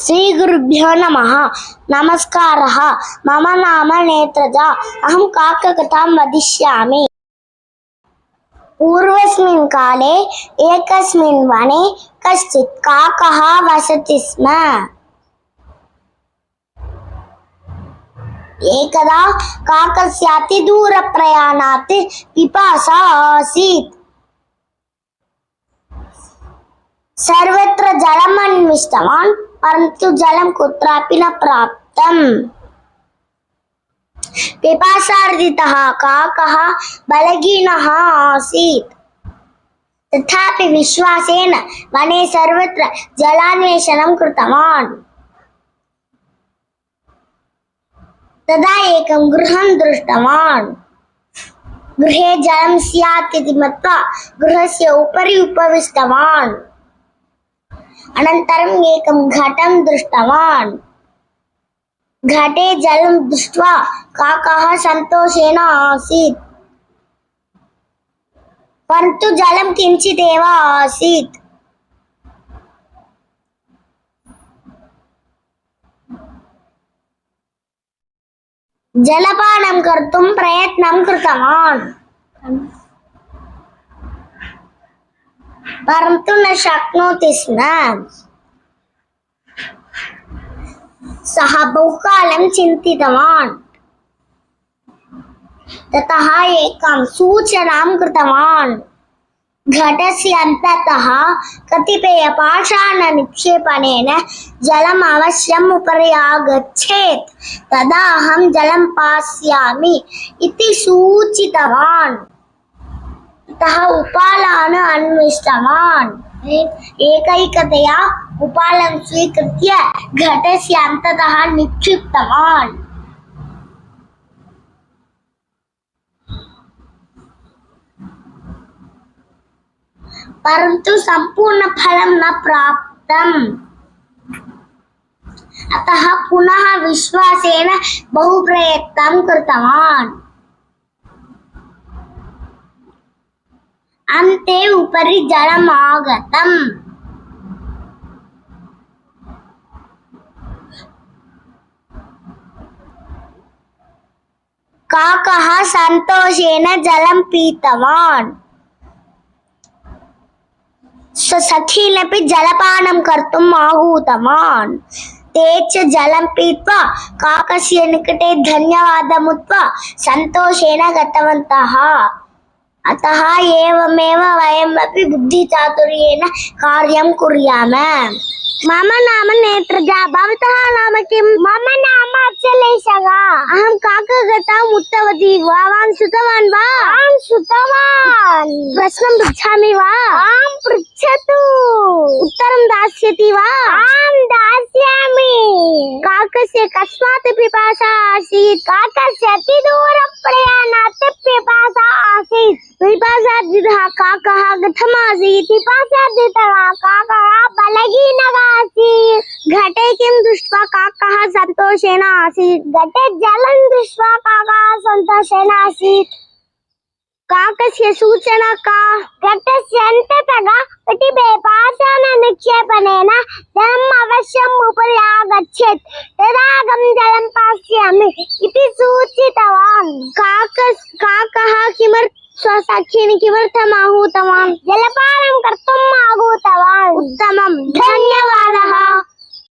श्री गुरुभ्यो नमः। नमस्कारः। मम नाम नेत्रजा। अहं काककथां वदिष्यामि। पूर्वस्मिन् काले एकस्मिन् वने कश्चित् काकः वसति स्म। एकदा काकस्य अतिदूरप्रयाणात् पिपासा आसीत्। सर्वत्र जलम् अन्विष्टवान्, परन्तु जलं कुत्रापि न प्राप्तम्। पिपासार्दितः काकः बलहीनः आसीत्। तथापि विश्वासेन वने सर्वत्र जलान्वेषणं कृतवान्। तदा एकं गृहं दृष्टवान्। गृहे जलं स्यात् इति मत्वा गृहस्य उपरि उपविष्टवान्। अनन्तरम् एकं घटं दृष्टवान्। घटे जलं दृष्ट्वा काकः सन्तोषेण आसीत्, परन्तु जलं किञ्चिदेव आसीत्। जलपानं कर्तुं प्रयत्नं कृतवान्, परन्तु न शक्नोति स्म। सः बहुकालं चिन्तितवान्। ततः एकां सूचनां कृतवान्। घटस्य अन्ततः कतिपयपाषाणनिक्षेपणेन जलम् अवश्यम् उपरि आगच्छेत्, तदा अहं जलं पास्यामि इति सूचितवान्। ततः उपालान् अन्विष्टवान्। एकैकतया उपालं स्वीकृत्य घटस्य अन्ततः निक्षिप्तवान्। परन्तु सम्पूर्णफलं न प्राप्तम्। अतः पुनः विश्वासेन बहुप्रयत्नं कृतवान्। अन्ते उपरि जलम् आगतम्। काकः सन्तोषेण जलं पीतवान्। सखीनपि जलपानं कर्तुम् आहूतवान्। ते च जलं पीत्वा काकस्य निकटे धन्यवादमुक्त्वा सन्तोषेण गतवन्तः। अतः एवमेव वयमपि बुद्धिचातुर्येण कार्यं कुर्याम। मम नाम नेत्रजा। भवतः नाम किम्? मम नाम अचलेशः। अहं काककथाम् उक्तवती। भवान् श्रुतवान् वा? आम् श्रुतवान्। प्रश्नं पृच्छामि वा? आम् पृच्छतु। उत्तरं दास्यति वा? आम् दास्यामि। काकस्य कस्मात् पिपासा आसीत्? काकस्य अतिदूरप्रयाणात् पिपासा आसीत्। पिपासार्दितः काकः कथम् आसीत्? पिपासार्दितः काकः बलहीनः आसीत्। घटे किं दृष्ट्वा काकः सन्तोषेण आसीत्? घटे जलं दृष्ट्वा काकः सन्तोषेण आसीत्। काकस्य सूचना का? घटस्य अन्ततः कतिपयपाषाणनिक्षेपणेन जलम् अवश्यम् उपरि आगच्छेत्, तदा अहं जलं पास्यामि इति सूचितवान्। काकः स्वसखीन् किमर्थम् आहूतवान्? जलपानं